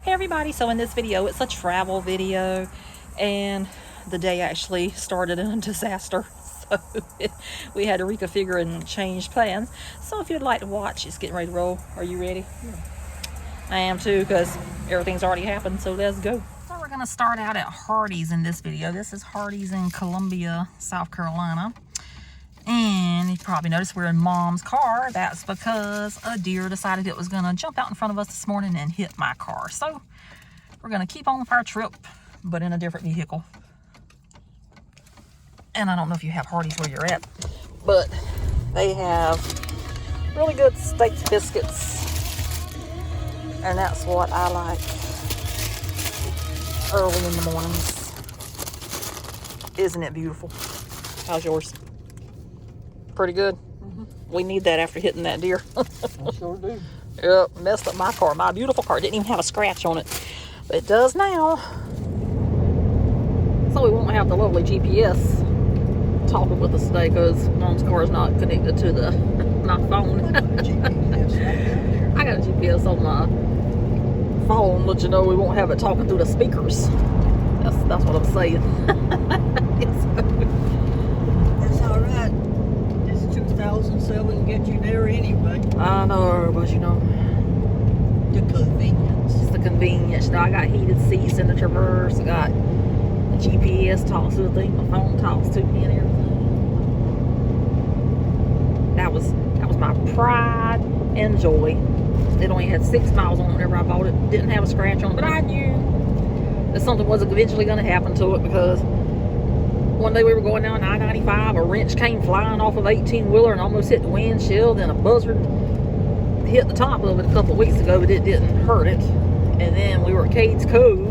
Hey everybody, so in this video it's a travel video and the day actually started in a disaster, so we had to reconfigure and change plans. So if you'd like to watch, it's getting ready to roll. Are you ready? Yeah. I am too, because everything's already happened, so let's go. So we're going to start out at Hardee's in this video. This is Hardee's in Columbia, South Carolina. And you probably noticed we're in Mom's car. That's because a deer decided it was going to jump out in front of us this morning and hit my car. So we're going to keep on with our trip, but in a different vehicle. And I don't know if you have Hardee's where you're at, but they have really good steak biscuits. And that's what I like early in the mornings. Isn't it beautiful? How's yours? Pretty good. We need that after hitting that deer. I sure do. Yep, messed up my car. My beautiful car didn't even have a scratch on it, but it does now. So we won't have the lovely GPS talking with us today because Mom's car is not connected to the my phone. I got a GPS on my phone, but you know we won't have it talking through the speakers. That's what I'm saying. That's all right. 2007 get you there anyway. I know, but you know, The convenience. it's the convenience. You know, I got heated seats in the Traverse. I got the GPS talks to the thing. My phone talks to me and everything. That was my pride and joy. It only had 6 miles on it whenever I bought it. Didn't have a scratch on it, but I knew that something was eventually going to happen to it because one day we were going down 995, a wrench came flying off of 18-wheeler and almost hit the windshield, and a buzzard hit the top of it a couple of weeks ago, but it didn't hurt it. And then we were at Cades Cove,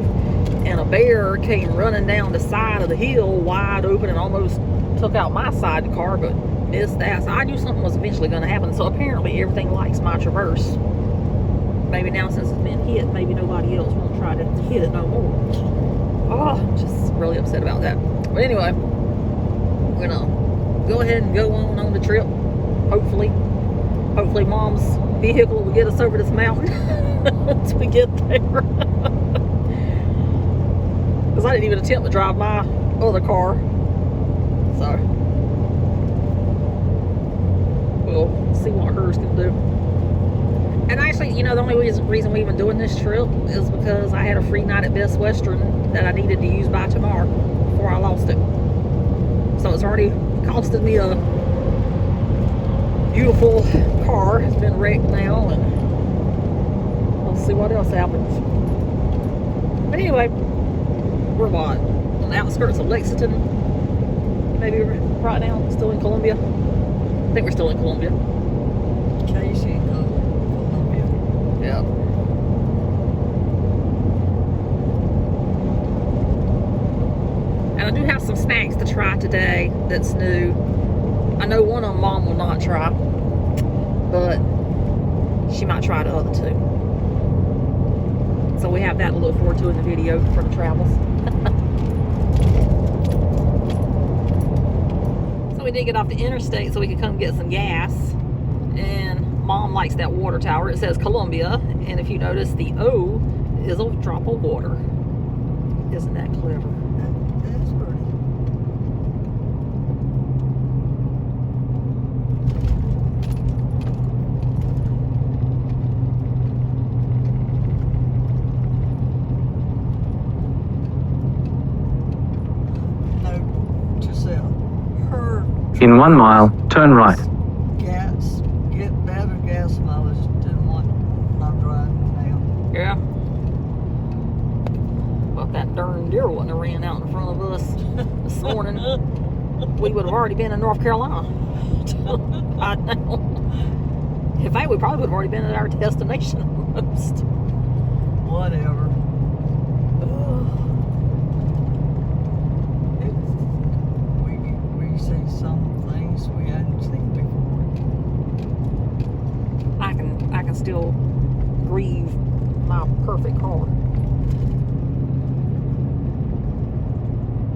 and a bear came running down the side of the hill wide open and almost took out my side of the car, but missed that. So I knew something was eventually going to happen. So apparently everything likes my Traverse. Maybe now since it's been hit, maybe nobody else won't try to hit it no more. Oh, I'm just really upset about that. But anyway, we're gonna go ahead and go on the trip. Hopefully Mom's vehicle will get us over this mountain once we get there. Because I didn't even attempt to drive my other car. So we'll see what hers can do. And actually, you know, the only reason we're even doing this trip is because I had a free night at Best Western that I needed to use by tomorrow before I lost it. So it's already costed me a beautiful car. It's been wrecked now, and we'll see what else happens. But anyway, we're what? On the outskirts of Lexington. Maybe right now, still in Columbia. I think we're still in Columbia. Casey, Columbia. Yeah. And I do have some snacks to try today that's new. I know one of them Mom will not try, but she might try the other two. So we have that to look forward to in the video for the travels. So we did get off the interstate so we could come get some gas. And Mom likes that water tower. It says Columbia, and if you notice, the O is a drop of water. Isn't that clever? That's pretty. Note to self. Her In 1 mile, turn right. gas get better gas mileage than what I'm driving now. Yeah. But that darn deer wouldn't have ran out in front of us this morning. We would have already been in North Carolina. I know. In fact, we probably would have already been at our destination almost. Whatever. We see some things we hadn't seen before. I can still grieve my perfect car.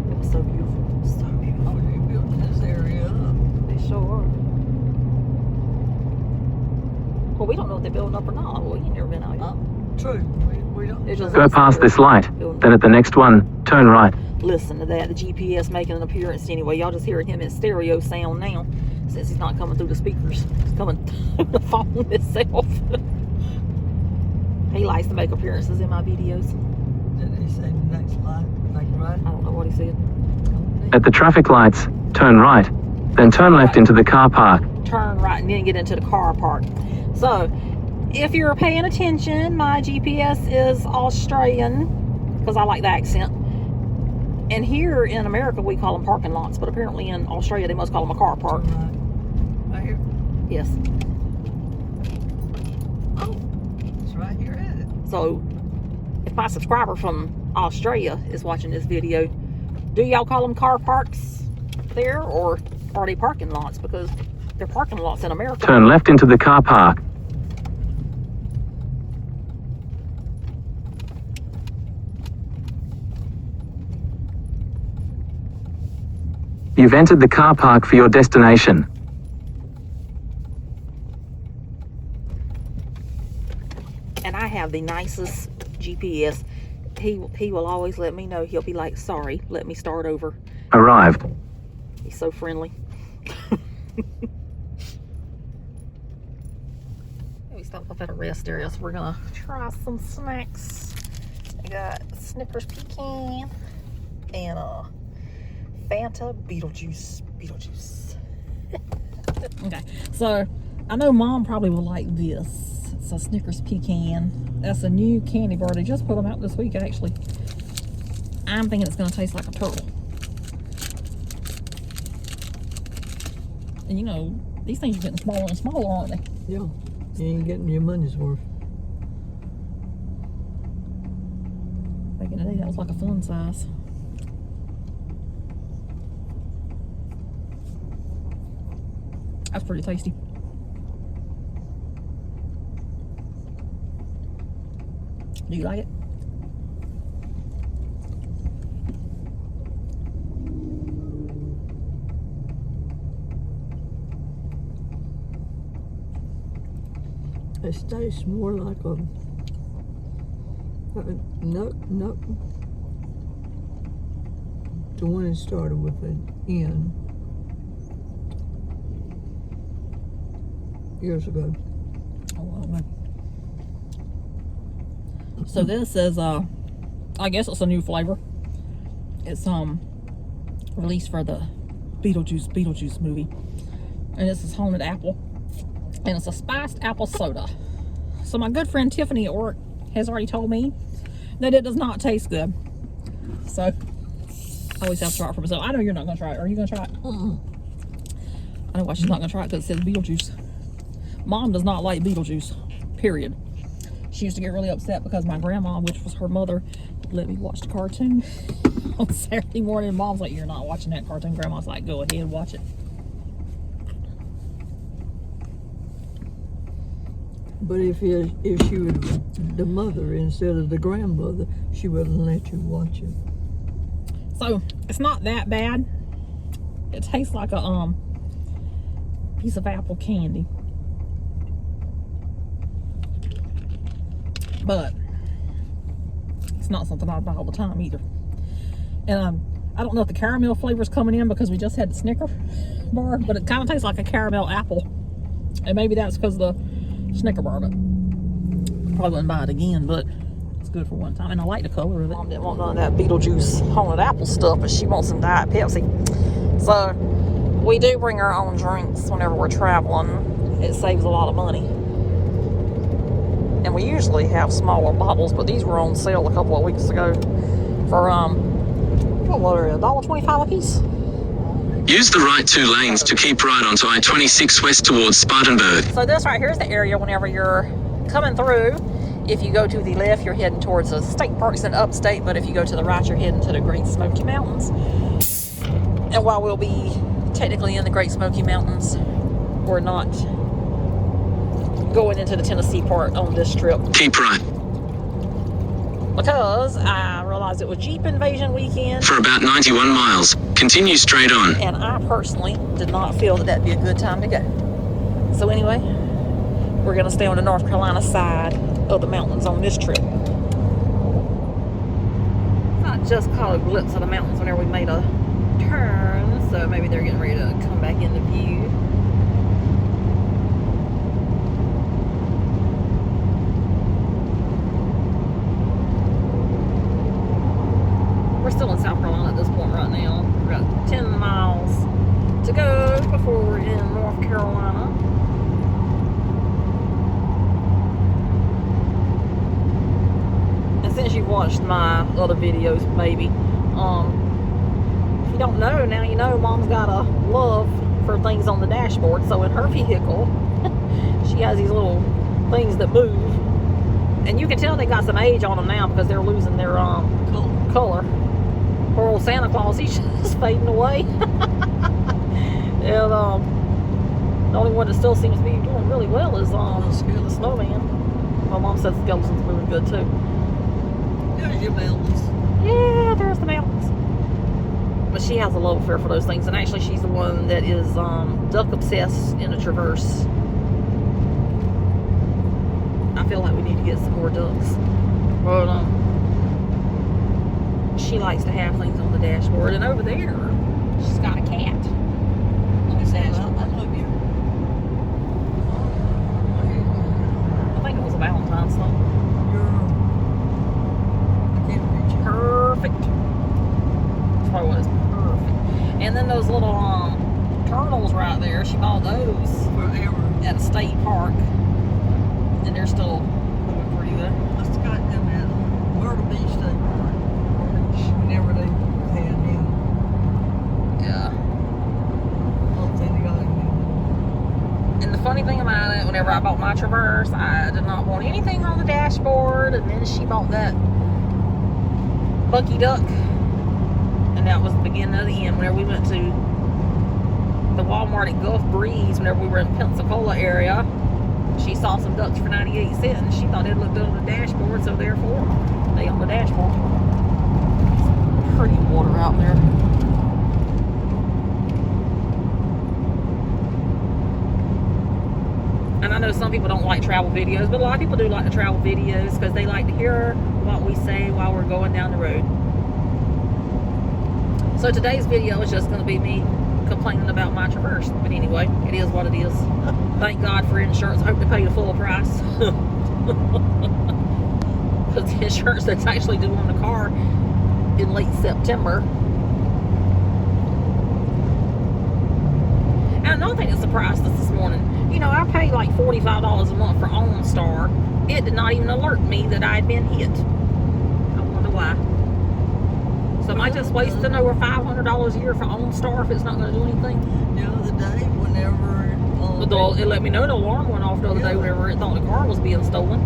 It was so beautiful. So beautiful. Oh, they built this area up. They sure are. Well, we don't know if they're building up or not. Well, you never been out here. True. We don't It just Go looks past weird. this light. Then at the next one, turn right. Listen to that. The GPS making an appearance anyway. Y'all just hearing him in stereo sound now, since he's not coming through the speakers. He's coming through the phone itself. He likes to make appearances in my videos. Did he say the next light? Like right? I don't know what he said. At the traffic lights, turn right. Then turn left into the car park. Turn right and then get into the car park. So, if you're paying attention, my GPS is Australian, because I like the accent. And here in America, we call them parking lots, but apparently in Australia, they must call them a car park. Turn right. Right here. Yes. Oh, it's right here, isn't it? So, if my subscriber from Australia is watching this video, do y'all call them car parks there, or are they parking lots? Because they're parking lots in America. Turn left into the car park. You've entered the car park for your destination. And I have the nicest GPS. He will always let me know. He'll be like, sorry, let me start over. Arrived. He's so friendly. We stopped off at a rest area, so we're gonna try some snacks. We got Snickers pecan and Fanta Beetlejuice. Okay, so I know Mom probably will like this. It's a Snickers pecan. That's a new candy bar. They just put them out this week, actually. I'm thinking it's gonna taste like a turtle. And you know, these things are getting smaller and smaller, aren't they? Yeah. You ain't getting your money's worth. Back in the day, that was like a fun size. That's pretty tasty. Do you like it? It tastes more like a nut. The one that started with an N years ago. Oh, well, so this is I guess it's a new flavor. It's released for the Beetlejuice movie, and this is Haunted Apple, and it's a spiced apple soda. So my good friend Tiffany at work has already told me that it does not taste good, so I always have to try it for myself. I know you're not gonna try it. Are you gonna try it? I know why she's not gonna try it, because it says Beetlejuice. Mom does not like Beetlejuice, period. She used to get really upset because my grandma, which was her mother, let me watch the cartoon on Saturday morning. Mom's like, you're not watching that cartoon. Grandma's like, go ahead, watch it. But if she was the mother instead of the grandmother, she wouldn't let you watch it. So it's not that bad. It tastes like a piece of apple candy, but it's not something I'd buy all the time either. And I don't know if the caramel flavor's coming in because we just had the Snicker bar, but it kind of tastes like a caramel apple, and maybe that's because of the Snicker bar. But probably wouldn't buy it again, but it's good for one time, and I like the color of it. Mom didn't want none of that Beetlejuice Haunted Apple stuff, but she wants some Diet Pepsi. So we do bring our own drinks whenever we're traveling. It saves a lot of money. And we usually have smaller bottles, but these were on sale a couple of weeks ago for what are they, $1.25 a piece? Use the right 2 lanes to keep right onto I-26 west towards Spartanburg. So this right here is the area whenever you're coming through. If you go to the left, you're heading towards the state parks in upstate, but if you go to the right, you're heading to the Great Smoky Mountains. And while we'll be technically in the Great Smoky Mountains, we're not going into the Tennessee part on this trip, Keep right. because I realized it was Jeep Invasion weekend, For about 91 miles, continue straight on. and I personally did not feel that that'd be a good time to go. So anyway, we're going to stay on the North Carolina side of the mountains on this trip. just caught a glimpse of the mountains whenever we made a turn, so maybe they're getting ready to come back into view. We're still in South Carolina at this point right now. We've got 10 miles to go before we're in North Carolina. And since you've watched my other videos, maybe, if you don't know, now you know. Mom's got a love for things on the dashboard. So in her vehicle, she has these little things that move. And you can tell they got some age on them now because they're losing their color. Poor old Santa Claus, he's just fading away. And the only one that still seems to be doing really well is the snowman. My mom says the skeleton's moving good too. There's your mountains. Yeah, there's the mountains. But she has a love affair for those things, and actually she's the one that is duck obsessed in a Traverse. I feel like we need to get some more ducks. But she likes to have things on the dashboard, and over there she's got a cat on the dashboard. I love you. I think it was a Valentine's song. I can't reach it. Perfect. That's probably what it's perfect. And then those little turtles right there, she bought those Forever. at a state park, and they're still looking pretty good. I just got them at Myrtle Beach State Park. Whenever they had them. Yeah. I don't think they got them. And the funny thing about it, whenever I bought my Traverse, I did not want anything on the dashboard, and then she bought that Bucky Duck, and that was the beginning of the end. Whenever we went to the Walmart at Gulf Breeze, whenever we were in Pensacola area, she saw some ducks for 98 cents, and she thought it looked good on the dashboard, so therefore they on the dashboard. Pretty water out there. And I know some people don't like travel videos, but a lot of people do like the travel videos because they like to hear what we say while we're going down the road. So today's video is just going to be me complaining about my Traverse. But anyway, it is what it is. Thank God for insurance. I hope to pay the full price. Because the insurance that's actually due on the car in late September. And another thing that surprised us this morning, you know, I pay like $45 a month for OnStar. It did not even alert me that I had been hit. I wonder why. So am I just wasting over $500 a year for OnStar if it's not going to do anything? The other day, whenever It let me know the alarm went off the other day whenever it thought the car was being stolen.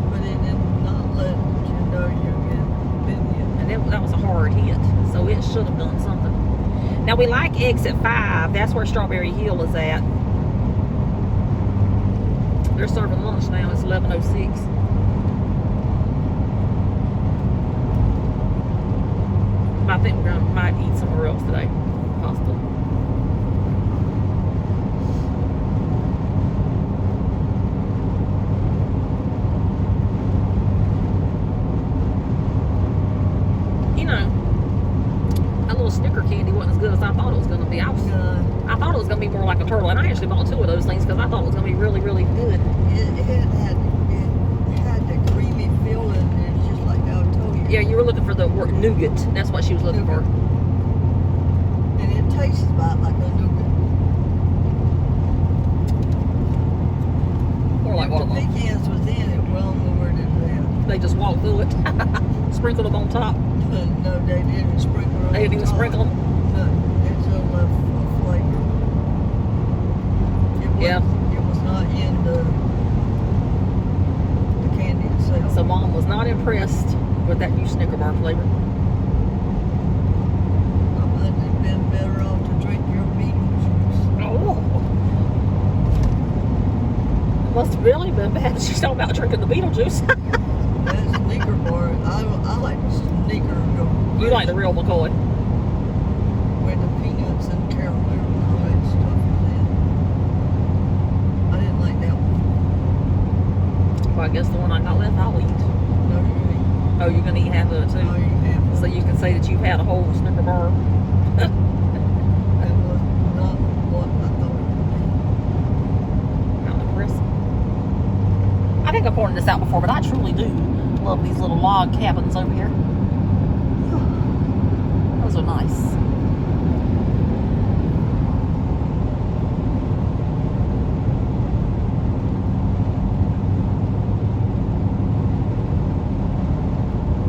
but it did not let you know you had been hit. And that was a hard hit, so it should have done something. Now we like exit 5. That's where Strawberry Hill is at. They're serving lunch now. It's 11:06. I think we're gonna might eat somewhere else today. Pasta. You know, a little Snicker candy wasn't as good as I thought it was gonna be. I thought it was gonna be more like a turtle, and I actually bought 2 of those things because I thought it was gonna be really, really good. It had the creamy feeling. It's just like I told you. Yeah, you were looking for the word nougat. That's what she was looking for. And it tastes about like a nougat. Or like what the of them. pecans was in it. Well, where did They just walked through it, sprinkled them on top. No, they didn't sprinkle it. They didn't even sprinkle them. No, it's a flavor. It was not in the candy itself. So Mom was not impressed with that new Snicker bar flavor. I might have been better off to drink your beetle juice. Oh. It must have really been bad. She's talking about drinking the Beetlejuice. That Snicker bar, I like the Snicker. You like the real McCoy. With the peanuts and caramel and all that stuff in it. I didn't like that one. Well, I guess the one I got left, I'll eat. No, you ain't. Oh, you're gonna eat half of it too. Oh, you have. So you can say that you've had a whole Snicker bar. That was not what I thought it Mountain Crisp. I think I've pointed this out before, but I truly do love these little log cabins over here. Those are nice.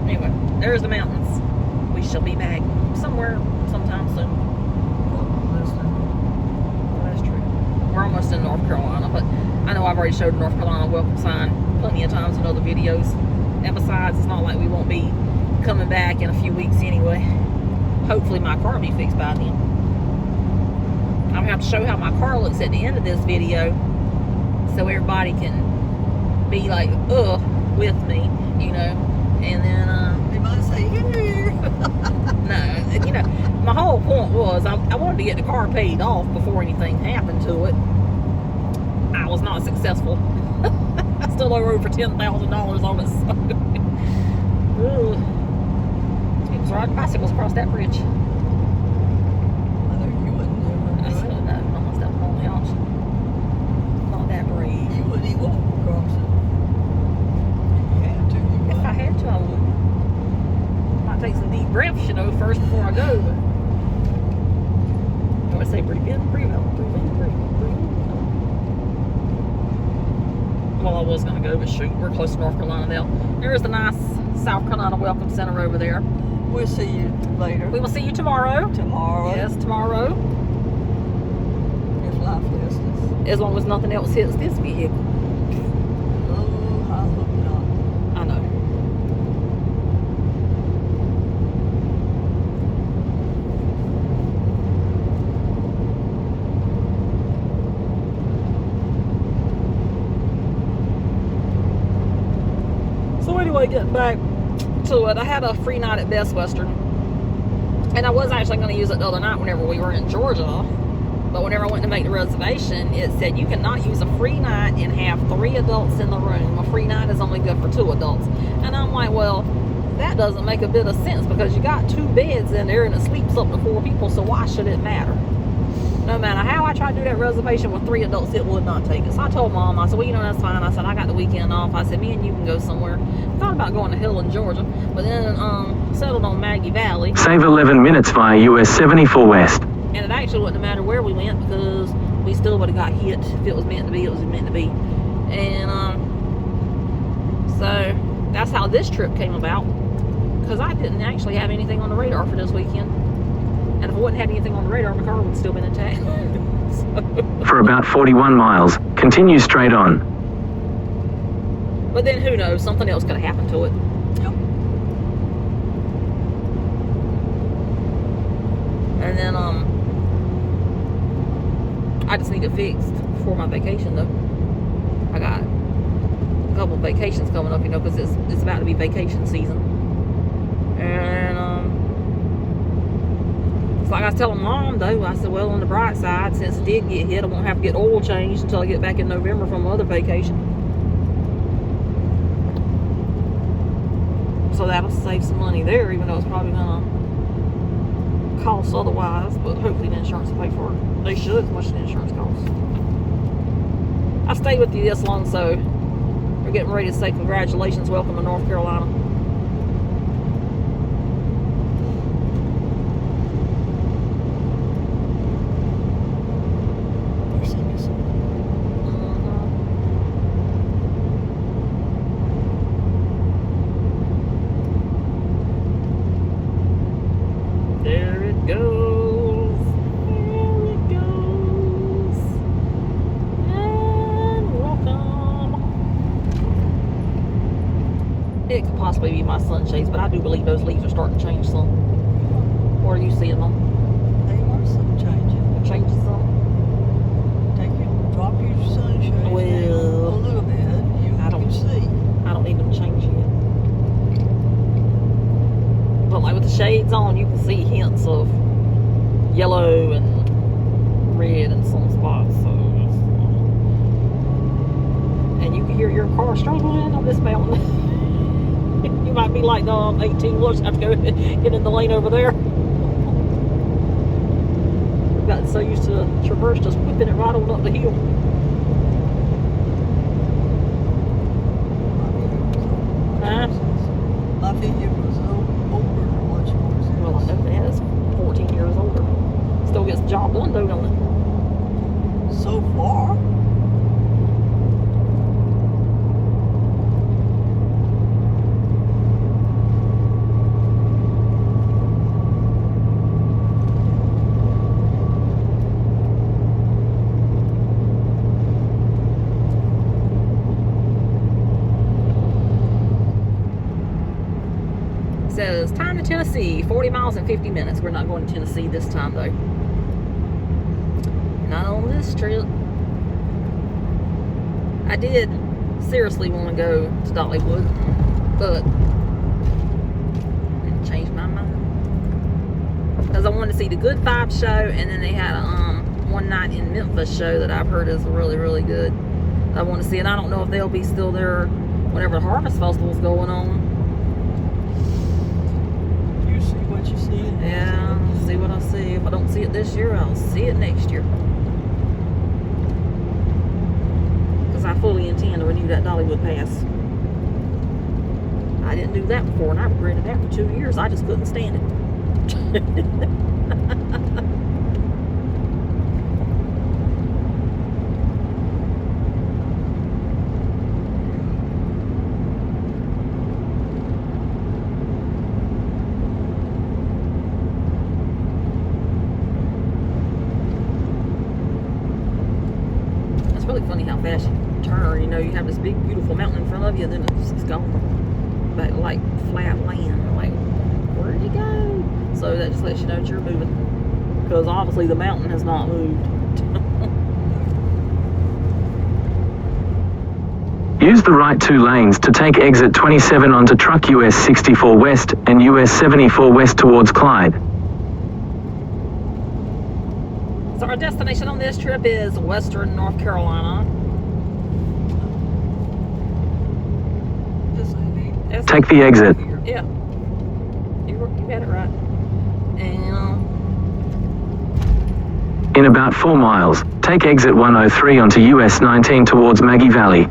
Anyway, there's the mountains. We shall be back somewhere sometime soon. Well, that's true. We're almost in North Carolina, but I know I've already showed North Carolina welcome sign plenty of times in other videos. And besides, it's not like we won't be coming back in a few weeks anyway. Hopefully my car will be fixed by then. I'm going to have to show how my car looks at the end of this video so everybody can be like, with me, you know. And then, They might say, here. no, you know, my whole point was I wanted to get the car paid off before anything happened to it. I was not successful. I still owe over $10,000 on it. So. People riding bicycles across that bridge. I know you wouldn't I never. said, no, almost that was the only option. Not that brave. You wouldn't even walk across it. If you had to, you If I would. had to, I would. Might take some deep breaths, you know, first before I go. But I would say breathe in, breathe out, breathe in, breathe in, breathe in. Well, I was going to go, but shoot, we're close to North Carolina now. There's the nice South Carolina Welcome Center over there. We'll see you later. We will see you tomorrow. Tomorrow. Yes, tomorrow. If life lets us. As long as nothing else hits this vehicle. Oh, I hope not. I know. So anyway, getting back to it, I had a free night at Best Western. And I was actually going to use it the other night whenever we were in Georgia. But whenever I went to make the reservation, it said you cannot use a free night and have 3 adults in the room. A free night is only good for 2 adults. And I'm like, well, that doesn't make a bit of sense because you got 2 beds in there and it sleeps up to 4 people, so why should it matter? No matter how I tried to do that reservation with 3 adults, it would not take it. So I told Mom, I said, well, you know, that's fine. I said, I got the weekend off. I said, me and you can go somewhere. Thought about going to Helen, Georgia, but then settled on Maggie Valley. Save 11 minutes via US 74 West. And it actually wouldn't matter where we went because we still would have got hit. If it was meant to be, it was meant to be. And so that's how this trip came about. Because I didn't actually have anything on the radar for this weekend. And if I wouldn't had anything on the radar, my car would still been intact. So. For about 41 miles, continue straight on. But then who knows? Something else could have happened to it. Yep. And then I just need it fixed for my vacation though. I got a couple of vacations coming up, you know, because it's about to be vacation season. And it's like I was telling Mom though, I said, well, on the bright side, since it did get hit, I won't have to get oil changed until I get back in November from my other vacation. So that'll save some money there, even though it's probably gonna cost otherwise, but hopefully the insurance will pay for it. They should, as much as the insurance costs. I stayed with you this long, so we're getting ready to say congratulations, welcome to North Carolina. You see me some. There it goes. There it goes. And welcome. It could possibly be my sunshades, but I do believe those leaves are starting to change some. What are you seeing them? They are some changing. They're changing some? Drop your sunshade down Well, a little bit. You I don't- can see. I don't need them changed yet. But like with the shades on, you can see hints of yellow and red in some spots. So, and you can hear your car struggling on this mountain. You might be be like 18 wheelers have to go get in the lane over there. We've gotten so used to Traverse just whipping it right on up the hill. Huh? My vehicle was older than what yours is. Well, I know that is 14 years older. Still gets the job done though, don't it? So far. Says time to Tennessee, 40 miles in 50 minutes. We're not going to Tennessee this time though. Not on this trip. I did seriously want to go to Dollywood, but I changed my mind because I wanted to see the Good Vibes show, and then they had a one night in Memphis show that I've heard is really, really good. I want to see, and I don't know if they'll be still there whenever the Harvest Festival's going on. You see what you see. Yeah, see what I see. If I don't see it this year, I'll see it next year. Because I fully intend to renew that Dollywood pass. I didn't do that before, and I regretted that for 2 years. I just couldn't stand it. It's really funny how fast you turn. You know, you have this big, beautiful mountain in front of you, and then it's gone. But like flat land, you're like, where'd you go? So that just lets you know that you're moving, because obviously the mountain has not moved. Use the right 2 lanes to take exit 27 onto Truck US 64 West and US 74 West towards Clyde. So our destination on this trip is Western North Carolina. Take the exit. Yeah, you had it right. And In about 4 miles, take exit 103 onto US 19 towards Maggie Valley.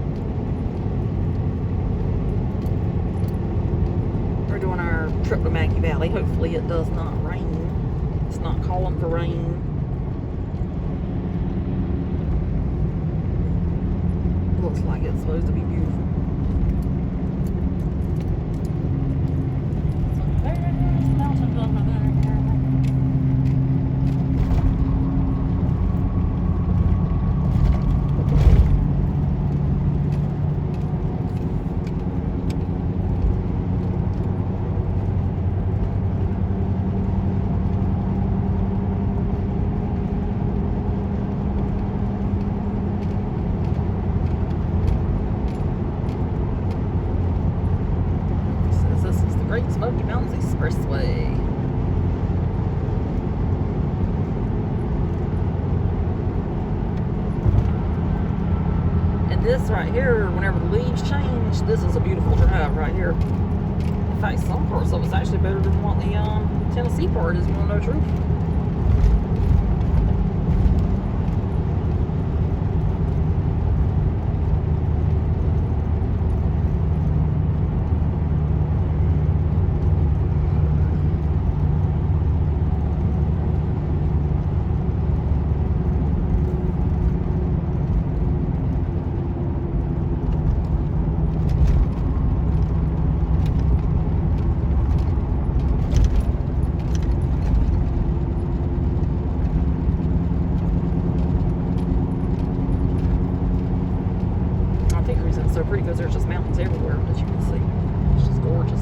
we're doing our trip to Maggie Valley. Hopefully it does not rain. It's not calling for rain. Looks like it's supposed to be beautiful. So there's the mountains over there. Says this is the Great Smoky Mountains Expressway. And this right here, whenever the leaves change, this is a beautiful drive right here. In fact, some parts of it's actually better than what the Tennessee part is, you want to know the truth. I think the reason it's so pretty because there's just mountains everywhere that you can see. It's just gorgeous.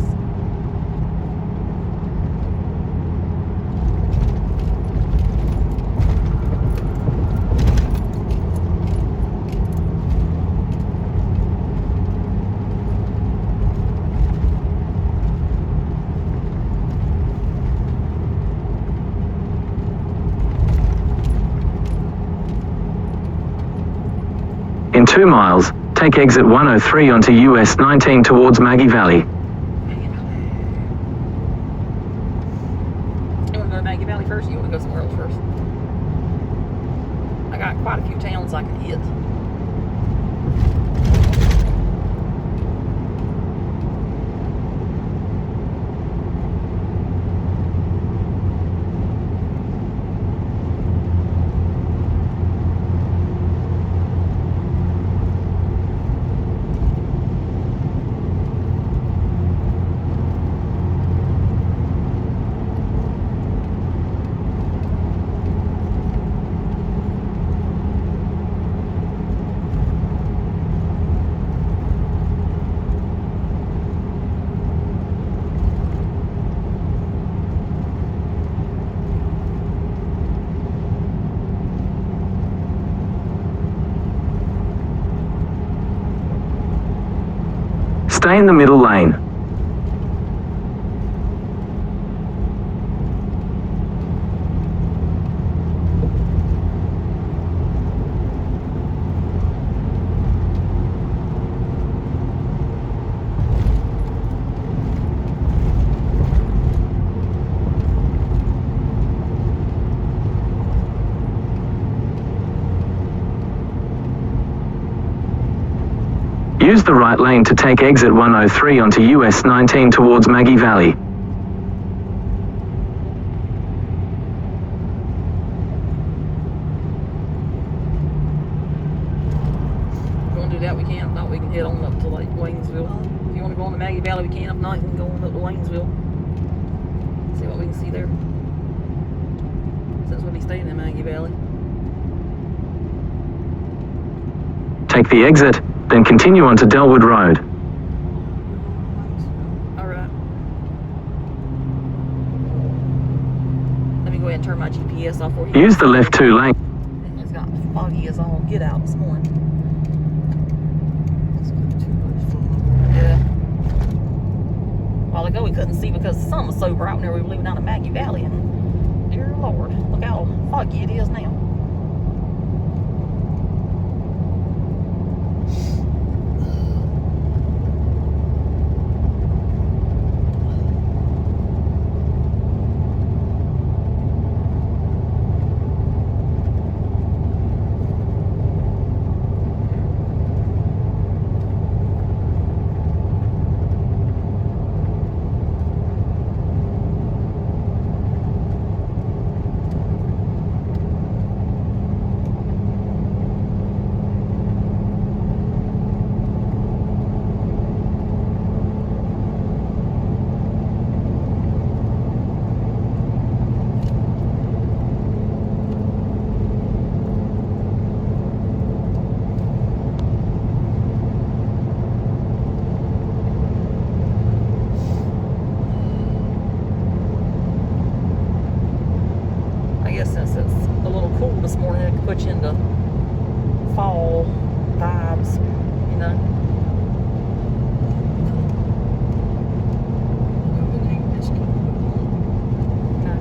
In 2 miles, take exit 103 onto US 19 towards Maggie Valley. Maggie Valley first? Or you want to go somewhere else first? I got quite a few towns I can hit. Stay in the middle lane. Use the right lane to take exit 103 onto US 19 towards Maggie Valley. If you want to do that, we can. If not, we can head on up to like Waynesville. If you want to go on to Maggie Valley, we can. If not, we can go on up to Waynesville. See what we can see there. Since we'll be staying in Maggie Valley. Take the exit, then continue onto Delwood Road. Alright. Let me go ahead and turn my GPS off for you. Use the left 2 lane. It's got foggy as all get out this morning. It's got too much fun. Yeah. A while ago we couldn't see because the sun was so bright whenever we were leaving out of Maggie Valley, and dear Lord, look how foggy it is now. Since it's a little cool this morning, it could put you into fall vibes, you know. Everything just keep going. Okay.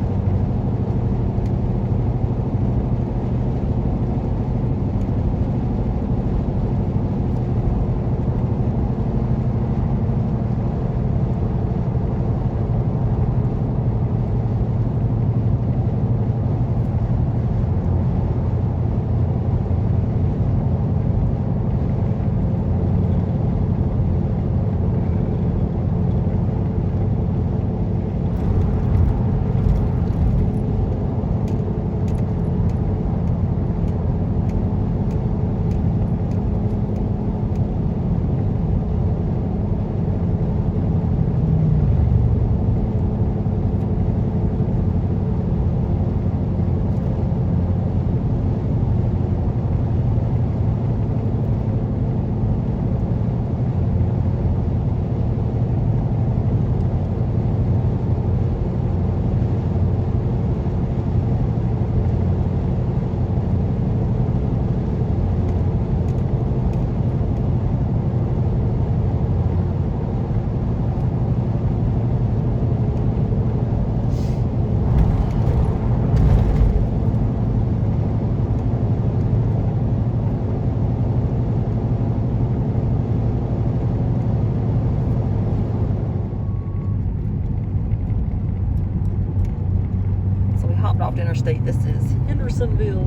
off the interstate. This is Hendersonville,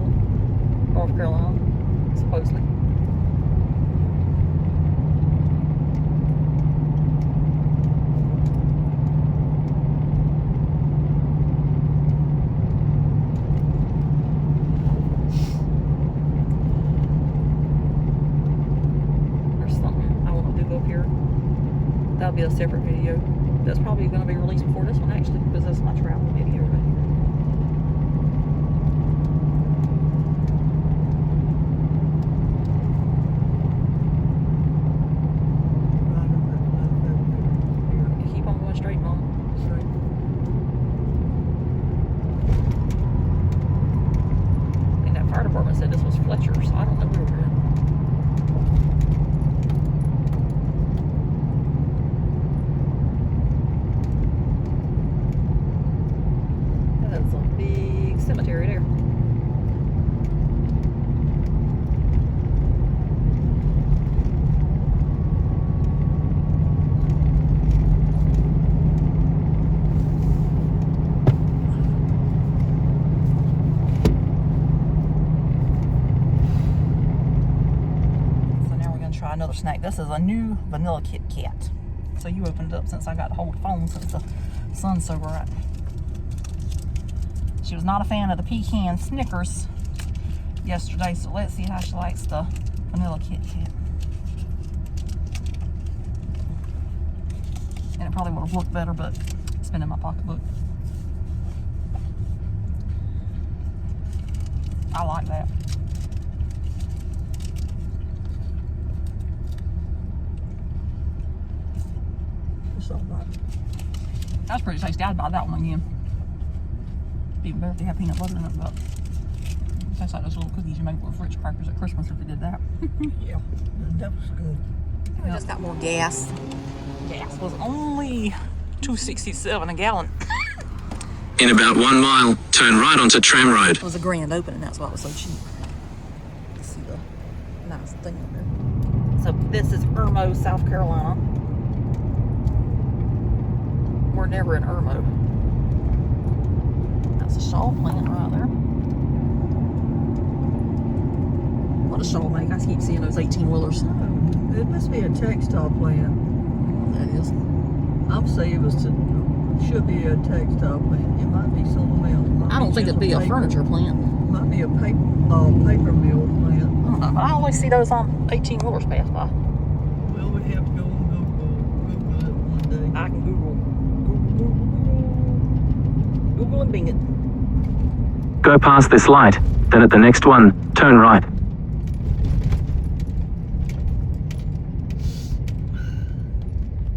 North Carolina, supposedly. There's something I want to do up here. That'll be a separate video. That's probably going to be released before this one, actually, because that's my travel video right here. You keep on going straight, Mom. I think that fire department said this was Fletcher, so I don't know where we're at. That's a big cemetery there. So now we're gonna try another snack. This is a new vanilla Kit Kat. So you opened up since I got to hold the phone since the sun's so bright. She was not a fan of the pecan Snickers yesterday, so let's see how she likes the vanilla Kit Kat. And it probably would have looked better, but it's been in my pocketbook. I like that. It's all right. That's pretty tasty. I'd buy that one again. Even better if they have peanut butter in it, but it tastes like those little cookies you make with Ritz crackers at Christmas if they did that. Yeah, that was good. We just got more gas. Gas was only $2.67 a gallon. In about 1 mile, turn right onto Tram Road. It was a grand opening, that's why it was so cheap. You see the nice thing up there. So this is Irmo, South Carolina. We're never in Irmo. That's a Shaw plant right there. What does Shaw make? I keep seeing those 18-wheelers. It must be a textile plant. That is. I'm saying it was should be a textile plant. It might be something else. Might I don't think just it'd be a paper- furniture plant. Might be a paper mill plant. I don't know, but I always see those on 18-wheelers pass by. Well, we have to go and Google it one day. I can Google and Bing it. Go past this light, then at the next one, turn right.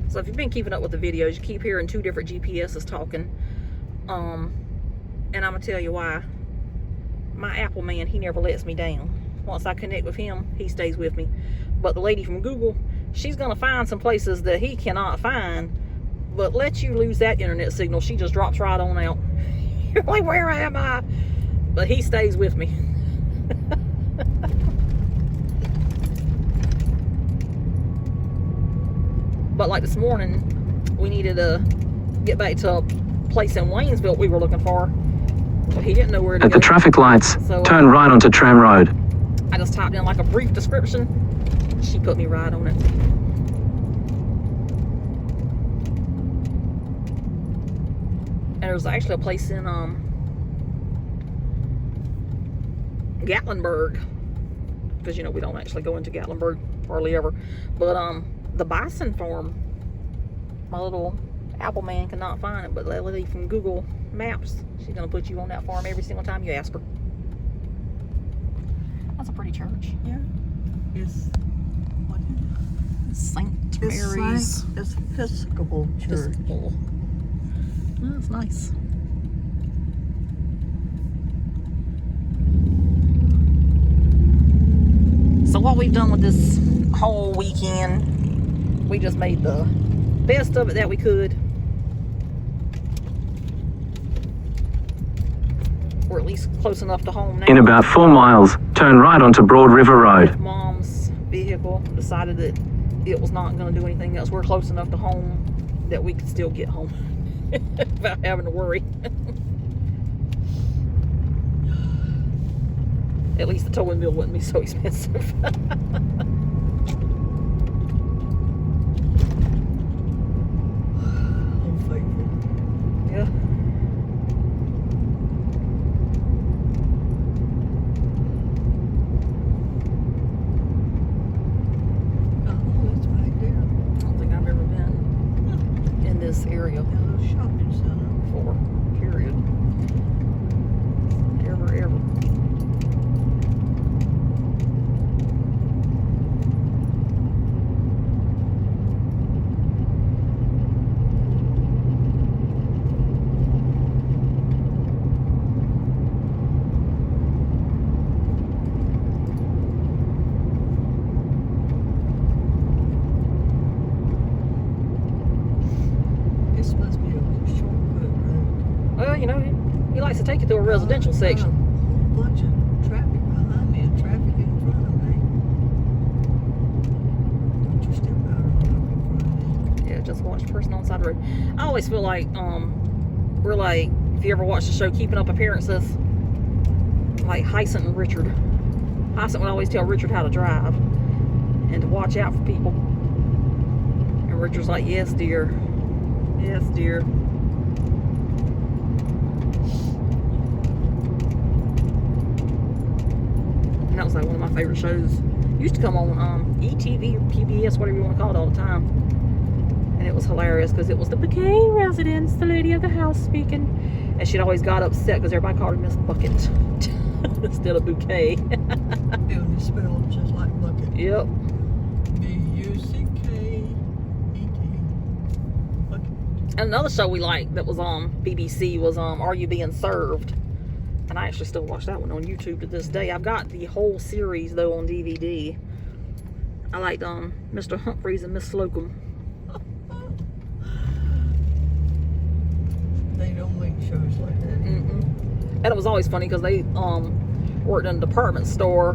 So if you've been keeping up with the videos, you keep hearing two different GPSs talking. And I'm gonna tell you why. My Apple man, he never lets me down. Once I connect with him, he stays with me. But the lady from Google, she's gonna find some places that he cannot find, but lets you lose that internet signal. She just drops right on out. You're like, where am I? But he stays with me. But like this morning, we needed to get back to a place in Waynesville we were looking for. But he didn't know where to At go. the traffic lights, So, turn right onto Tram Road. I just typed in like a brief description. She put me right on it. And there's actually a place in Gatlinburg, because you know we don't actually go into Gatlinburg hardly ever. But the bison farm, my little Apple man cannot find it, but that lady from Google Maps, she's gonna put you on that farm every single time you ask her. That's a pretty church. Yeah. It's what St. Mary's It's Episcopal Church. Episcopal. Oh, that's nice. So what we've done with this whole weekend, we just made the best of it that we could. We're at least close enough to home now. In about 4 miles, turn right onto Broad River Road. Mom's vehicle decided that it was not going to do anything else. We're close enough to home that we could still get home without having to worry. At least the towing bill wouldn't be so expensive. I'm faithful. Yeah. Oh, it's right there. I don't think I've ever been in this area That little shopping center. before. Period. Ever. This must be a shortcut road. Well, you know, he likes to take you through a residential section. A whole bunch of traffic behind me and traffic in front of me. Don't you step out and walk in front of me. Yeah, just watch the person on the side of the road. I always feel like we're like, if you ever watch the show Keeping Up Appearances, like Hyacint and Richard. Hyacint would always tell Richard how to drive and to watch out for people. And Richard's like, yes, dear. Yes, dear. And that was like one of my favorite shows. It used to come on ETV or PBS, whatever you want to call it, all the time. And it was hilarious because it was the Bouquet residence, the lady of the house speaking. And she'd always got upset because everybody called her Miss Bucket instead of Bouquet. And it's spelled just like bucket. Yep. B-U-C-K-E-T. Bucket. And another show we liked that was on BBC was Are You Being Served? And I actually still watch that one on YouTube to this day. I've got the whole series though on DVD. I liked Mr. Humphreys and Miss Slocum. They don't make shows like that. And it was always funny because they worked in a department store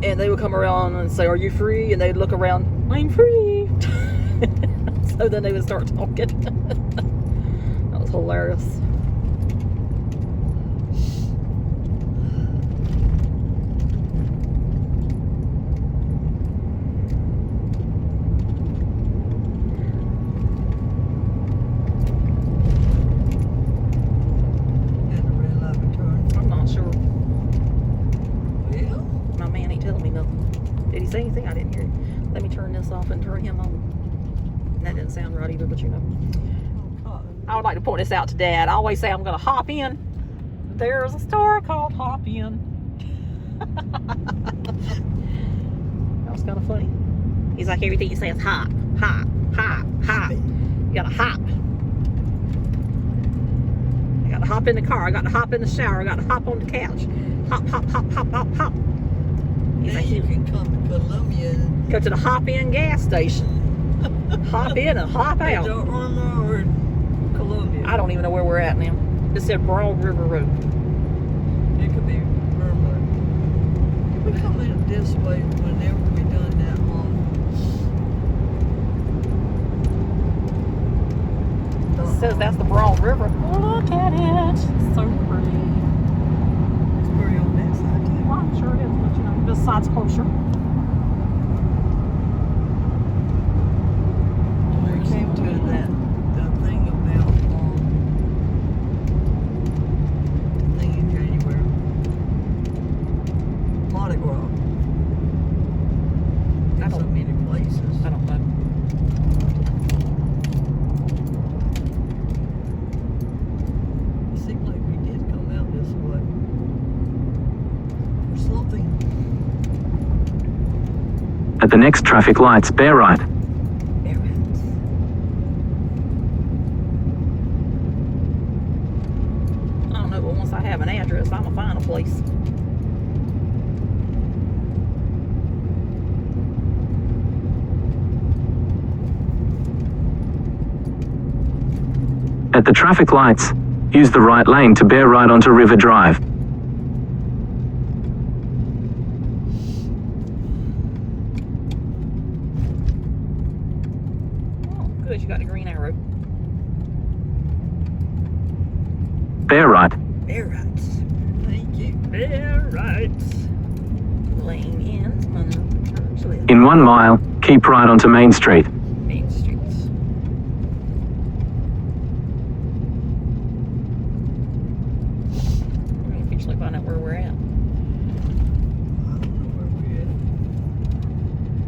and they would come around and say, are you free? And they'd look around, I'm free. So then they would start talking. That was hilarious. And the red light would turn. I'm not sure. Well, My man ain't telling me nothing. Did he say anything? I didn't hear it. Let me turn this off and turn him on. And that didn't sound right either, but you know. oh God. I would like to point this out to Dad. I always say I'm going to hop in. There's a store called Hop In. That was kind of funny. He's like, everything you say is hop, hop, hop, hop. You got to hop. I got to hop in the car. I got to hop in the shower. I got to hop on the couch. Hop, hop, hop, hop, hop, hop. He's Now like, you can come to Columbia and go to the Hop In gas station. Hop in and hop Is out. it Irma or Columbia? I don't even know where we're at now. It said Broad River Road. It could be Irma. We come in this way whenever we done that It says that's the Broad River. Look at it. It's so pretty. It's pretty on that side too. Well, I'm sure it is, but you know, this side's closer. We came to that thing about thing in January. Mardi Gras. I In so don't- many places. I don't know. It seemed like we did come out this way. Or something. At the next traffic lights, bear right. I don't know, but once I have an address, I'm gonna find a place. At the traffic lights, use the right lane to bear right onto River Drive. Oh, good, you got the green arrow. Bear right. Bear rights. Thank you. Bear rights. lane ends. Actually, In 1 mile, keep right onto Main Street. Main Street. We're gonna officially find out where we're at. I don't know where we're at.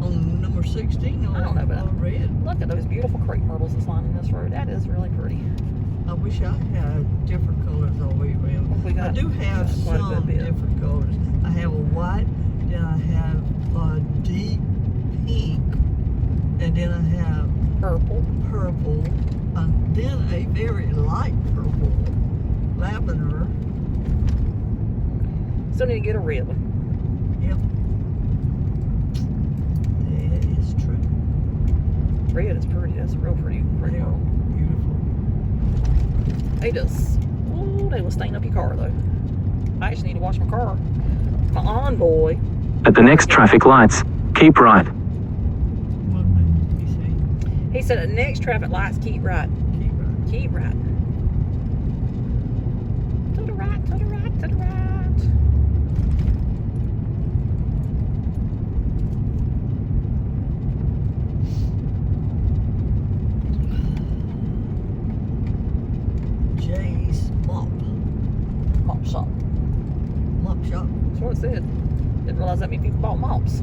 On number 16 on, I don't know, but on red. Look at those beautiful crepe myrtles that's lining this road. That is really pretty. I wish I had different colors all the way around. We got, I do have quite a some good bit. different colors. I have a white, then I have a deep pink, and then I have Purple. purple, and then a very light purple, lavender. Still need to get a red one. Yep. That is true. Red is pretty. That's a real pretty They are myrtle. beautiful. They will stain up your car though. I actually need to wash my car. My Envoy. At the next traffic lights, keep right. What did you say? He said at the next traffic lights, keep right. Keep right. Keep right. To the right, to the right, to the right. Jay's Mop Mop shop. Shop. That's what it said. Didn't realize that many people bought mops.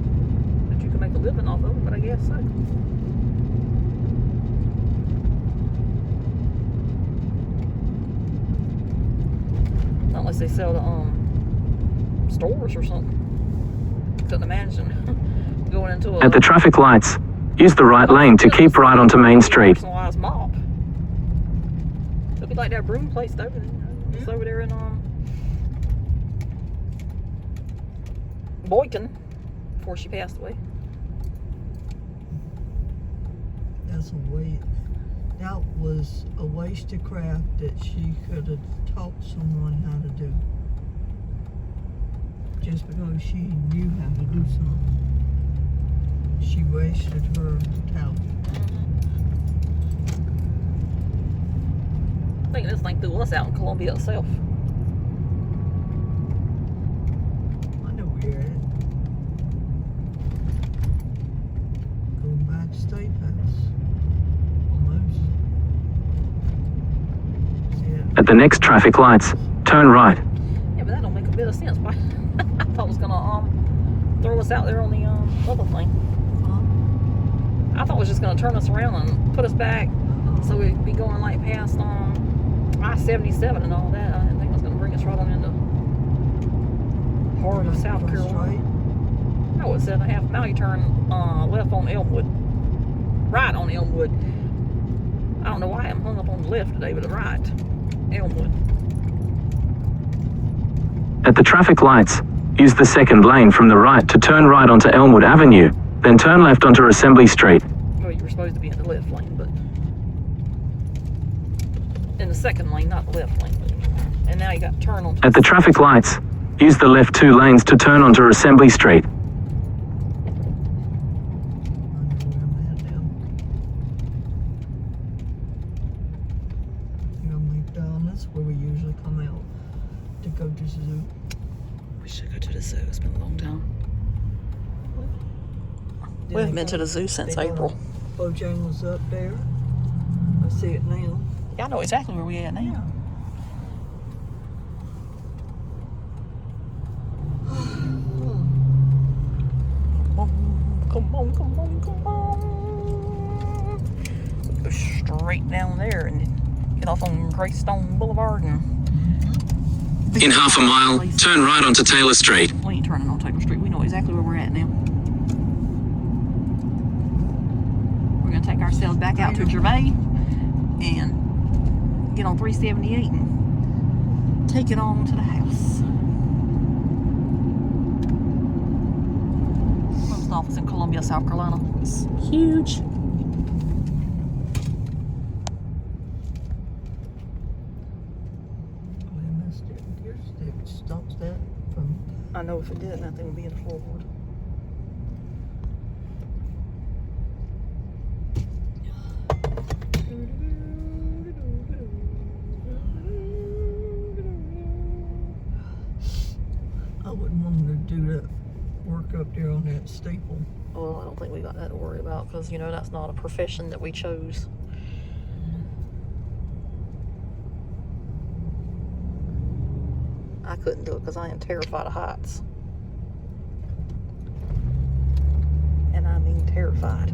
That you can make a living off of them, but I guess so. Not unless they sell to stores or something. Couldn't imagine going into a At the traffic lights, use the right lane to keep right onto Main Street. personalized mop. It'll be like that broom place over there. It's over there in Boykin before she passed away. That's a way. That was a waste of craft that she could have taught someone how to do. Just because she knew how to do something, she wasted her talent. I think this thing threw us out in Columbia itself. I know where you're at. Going back to State House. Almost. See it? At the next traffic lights, turn right. Yeah, but that don't make a bit of sense. Why? I thought it was gonna throw us out there on the other thing. Huh? I thought it was just gonna turn us around and put us back, so we'd be going like past I-77 and all that. I didn't think it was gonna bring us right on into heart of South Go Carolina. No, it said a half mile. You turn left on Elmwood, right on Elmwood. I don't know why I'm hung up on the left today, but the right, Elmwood. At the traffic lights, use the second lane from the right to turn right onto Elmwood Avenue, then turn left onto Assembly Street. Well, you were supposed to be in the left lane, but in the second lane, not the left lane. And now you got to turn on. At the traffic lights, use the left 2 lanes to turn onto Assembly Street. I know where I'm at now. You know, McDonald's, where we usually come out to go to the zoo. We should go to the zoo. It's been a long time. Then We haven't they been to the zoo since they got April. Bojangles up there. I see it now. Yeah, I know exactly where we at now. Come on, come on, come on. Go straight down there and get off on Greystone Boulevard and In half a mile, turn right onto Taylor Street. we ain't turning on Taylor Street. We know exactly where we're at now. We're gonna take ourselves back out to Gervais and get on 378 and take it on to the house. Post office in Columbia, South Carolina. It's huge. It stops that from. I know if it did, nothing would be in the floorboard. I wouldn't want them to do that work up there on that steeple. Well, I don't think we got that to worry about because, you know, that's not a profession that we chose. I couldn't do it because I am terrified of heights. And I mean terrified.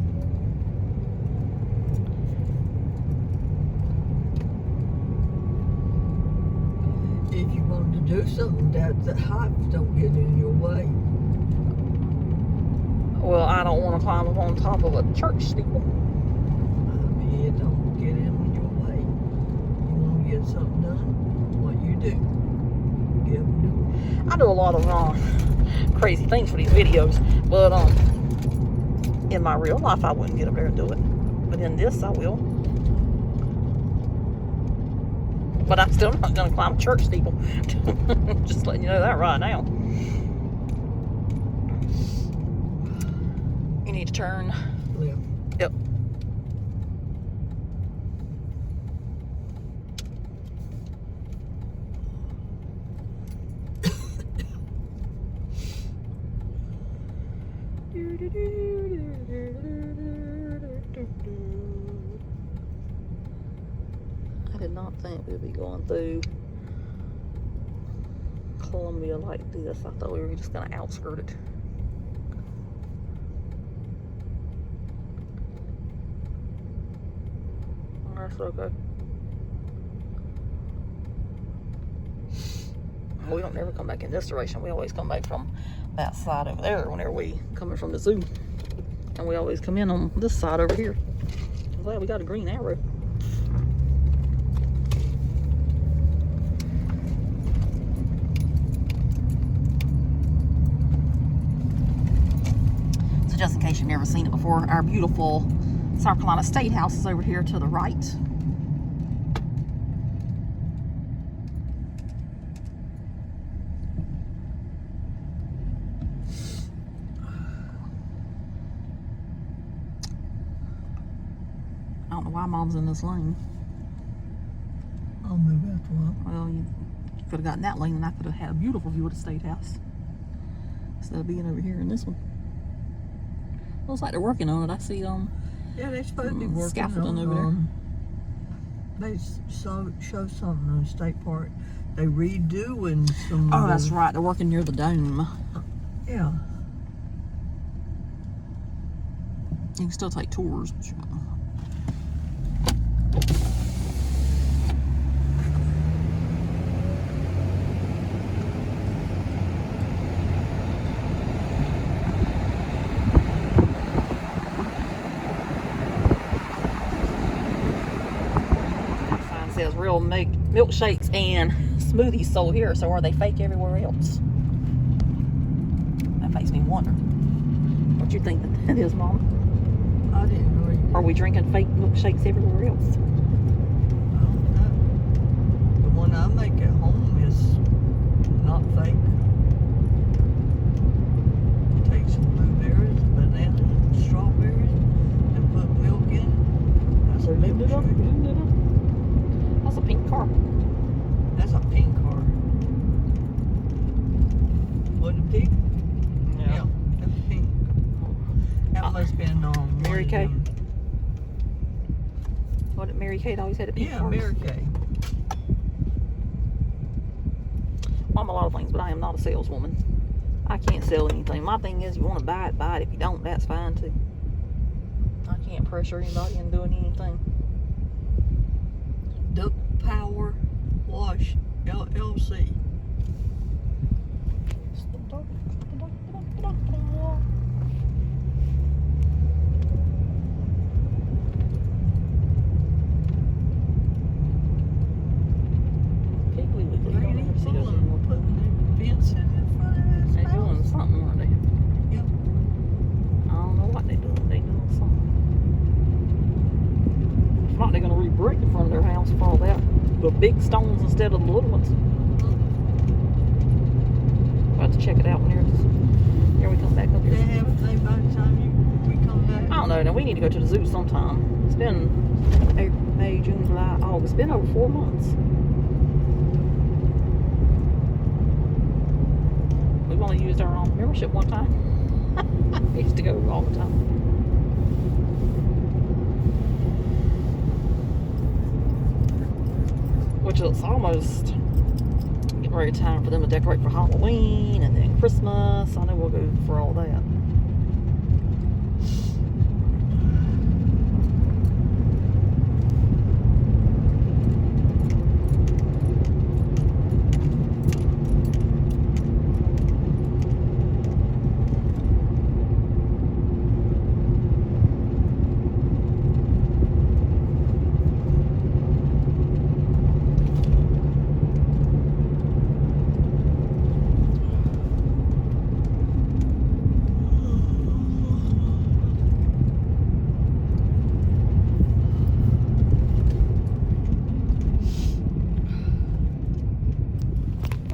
If you wanted to do something, that heights don't get in your way. Well, I don't want to climb up on top of a church steeple. I mean, it don't get in your way. You want to get something done, what you do, get them I do a lot of crazy things for these videos, but in my real life, I wouldn't get up there and do it. But in this, I will. But I'm still not going to climb a church steeple. Just letting you know that right now. You need to turn. left. Yep. I did not think we'd be going through Columbia like this. I thought we were just going to outskirt it. That's okay. We don't never come back in this direction. We always come back from that side over there whenever we coming from the zoo. And we always come in on this side over here. I'm glad we got a green arrow. So just in case you've never seen it before, our beautiful South Carolina State House is over here to the right. I don't know why Mom's in this lane. I'll move after a while. Well, you could have gotten that lane and I could have had a beautiful view of the State House instead of being over here in this one. Looks like they're working on it. I see Yeah, they're supposed to be working scaffolding on over there. They show something on the state park. They redoing some. Oh, that's right. They're working near the dome. Yeah. You can still take tours. But sign says real milkshakes and smoothies sold here. So are they fake everywhere else? That makes me wonder. What you think that is, Mom? I didn't know. Are we drinking fake milkshakes everywhere else? I don't know. The one I make at home is not fake. Take some blueberries, bananas, and strawberries, and put milk in. That's a milkshake. That's a pink car. That's a pink car. What a pink? Yeah, that's pink. That must be Mary one of Kay? them. What did Mary Kate always had a pink Yeah, car? Mary Kay. I'm a lot of things, but I am not a saleswoman. I can't sell anything. My thing is, you want to buy it, buy it. If you don't, that's fine too. I can't pressure anybody into doing anything. Duck Power Wash LLC. Piggly Wiggly. They I don't ain't ever see those pulling, anymore. putting the fence in front of his They house. doing something, aren't they? Yep. I don't know what they doing. They doing something. If not, they're gonna re-brick the front of their house for all that. The big stones instead of the little ones. We'll have to check it out when here we come back up They here. have a thing by the time we come back. I don't know. Now we need to go to the zoo sometime. It's been April, May, June, July, August. It's been over 4 months. We won't only used our membership one time. I used to go all the time. Which is almost getting ready time for them to decorate for Halloween and then Christmas. I know we'll go for all that.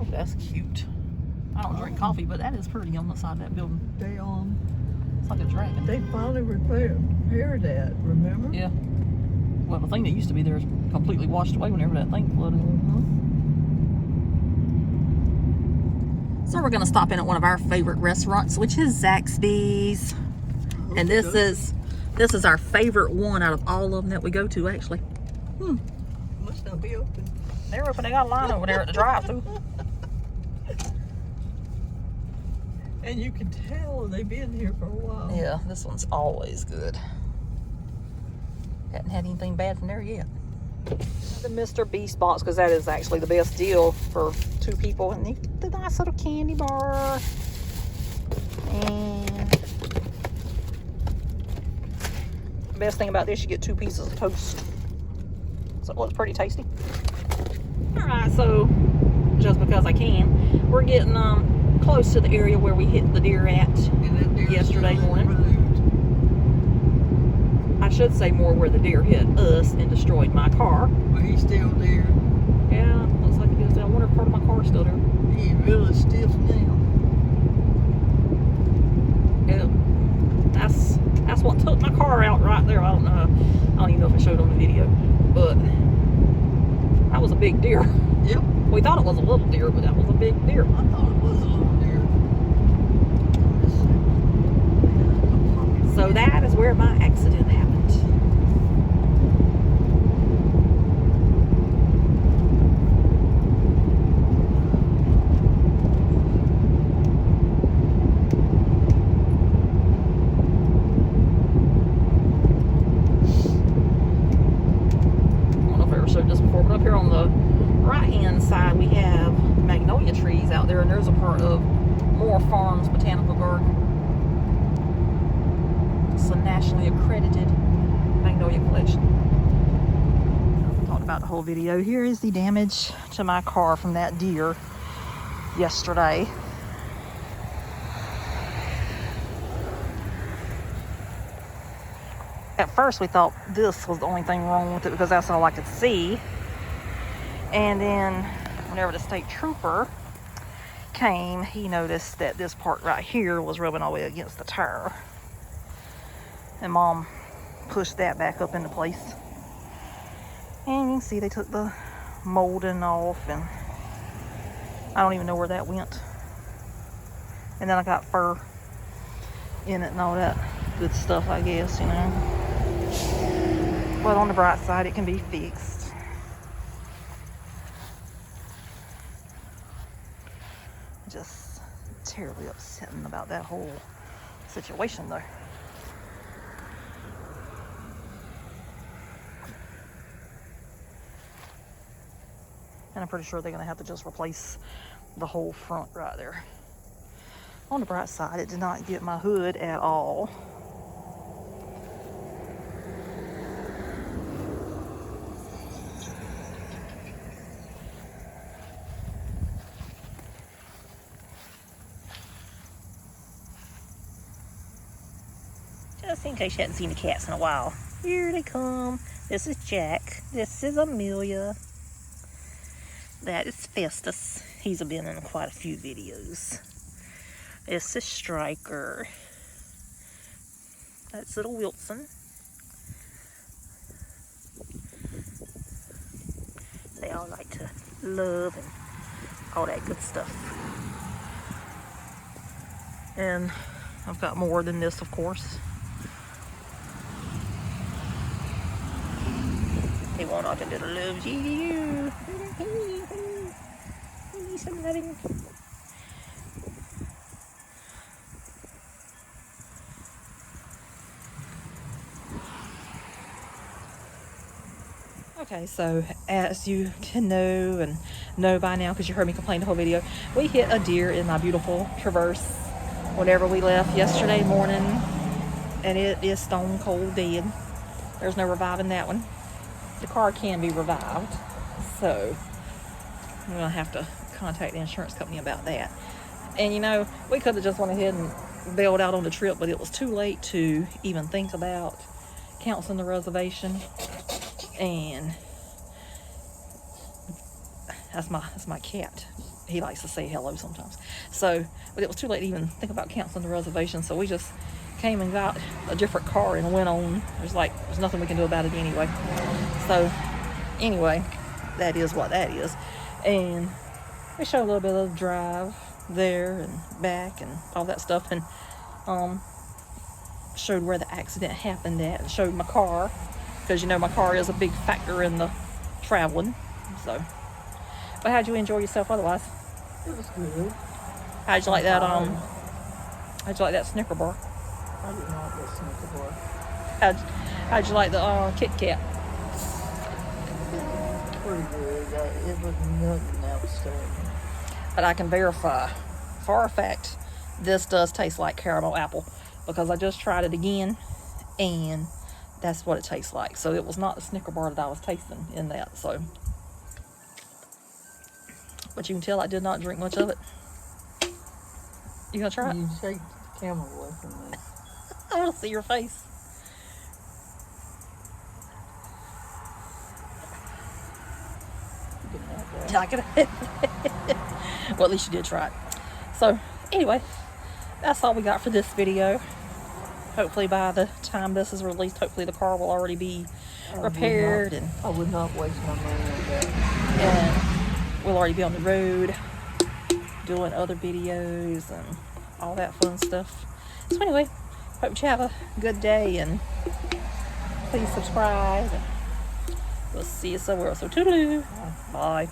That's cute. I don't drink coffee, but that is pretty on the side of that building. They It's like a dragon. they finally repaired that. Remember? Yeah. Well, the thing that used to be there is completely washed away whenever that thing flooded. So we're gonna stop in at one of our favorite restaurants, which is Zaxby's. And this is our favorite one out of all of them that we go to, actually. Must not be open. They're open. They got a line over there at the drive-thru. And you can tell they've been here for a while. Yeah, this one's always good. Hadn't had anything bad from there yet. The Mr. Beast box, because that is actually the best deal for 2 people. And you get the nice little candy bar. And the best thing about this, you get 2 pieces of toast. So it looks pretty tasty. Alright, so just because I can, we're getting close to the area where we hit the deer at yesterday morning. I should say more where the deer hit us and destroyed my car. Well, he's still there. Yeah, looks like it is. I wonder if part of my car's still there. He's really stiff now. Yeah, that's what took my car out right there. I don't even know if I showed on the video, but that was a big deer. Yep. We thought it was a little deer, but that was a big deer. I thought it was a little deer. So that is where my accident happened. I don't know if I ever showed this before, but up here on the right-hand side we have magnolia trees out there, and there's a part of Moore Farms Botanical Garden. It's a nationally accredited magnolia collection. I talked about the whole video. Here is the damage to my car from that deer yesterday. At first we thought this was the only thing wrong with it because that's all I could see. And then whenever the state trooper came, he noticed that this part right here was rubbing all the way against the tire. And Mom pushed that back up into place. And you can see they took the molding off, and I don't even know where that went. And then I got fur in it and all that good stuff, I guess, you know. But on the bright side, it can be fixed. Just terribly upsetting about that whole situation, though. And I'm pretty sure they're going to have to just replace the whole front right there. On the bright side, it did not get my hood at all. Just in case you hadn't seen the cats in a while. Here they come. This is Jack. This is Amelia. That is Festus. He's been in quite a few videos. This is Striker. That's little Wilson. They all like to love and all that good stuff. And I've got more than this, of course. He won't knock into the loves you. He needs some loving. Okay, so as you can know and know by now, because you heard me complain the whole video, we hit a deer in my beautiful Traverse whenever we left yesterday morning, and it is stone cold dead. There's no reviving that one. The car can be revived, so I'm gonna have to contact the insurance company about that. And you know, we could have just went ahead and bailed out on the trip, but it was too late to even think about canceling the reservation. And that's my cat. He likes to say hello sometimes. So, but it was too late to even think about canceling the reservation. So we just came and got a different car and went on. There's nothing we can do about it anyway. So anyway, that is what that is. And we showed a little bit of the drive there and back and all that stuff, and showed where the accident happened at, and showed my car, because you know my car is a big factor in the traveling. So, but how'd you enjoy yourself otherwise? It was good. How'd you like that how'd you like that Snicker bar? I didn't like that Snicker bar. How'd you like the Kit Kat? Pretty good. It was nothing outstanding. But I can verify for a fact this does taste like caramel apple, because I just tried it again and that's what it tastes like. So it was not the Snicker bar that I was tasting in that. So, but you can tell I did not drink much of it. You gonna try it? You take the camera away from me. I want to see your face. You can have that. I can. Well, at least you did try it. So anyway, that's all we got for this video. Hopefully by the time this is released, hopefully the car will already be repaired, and I would not waste my money on that. and we'll already be on the road doing other videos and all that fun stuff. So anyway, hope you have a good day, and please subscribe, and we'll see you somewhere else. So toodaloo. Bye.